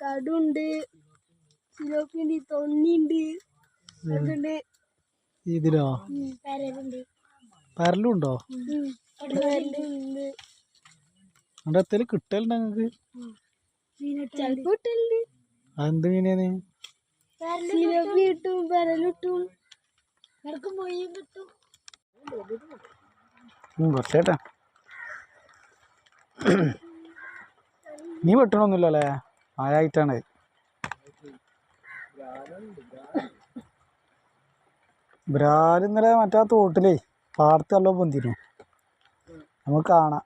കടുണ്ട്, സിലോപ്പിണ്ട്, തൊണ്ണിണ്ട്, അതുണ്ട്. ഇതിലോ പരലുണ്ട്. പരലുണ്ടോ? പരലുണ്ട്. അവിടെ എത്തേലും കിട്ടലുണ്ട് ഞങ്ങക്ക്? ചിലപ്പോ കിട്ടലുണ്ട്. അതെന്ത് മീനാണ്? സിലോപ്പി കിട്ടും, പരലിട്ടും, ഇടക്ക് മൊയ്യും കിട്ടും. കുറച്ചേട്ടാ നീ വെട്ടണമൊന്നുമില്ലല്ലേ? മഴയായിട്ടാണ്. ബ്രാല് ഇന്നലെ മറ്റാ തോട്ടിലേ പാടത്ത് വെള്ളം പൊന്തിരുന്നു, നമുക്ക് കാണാം.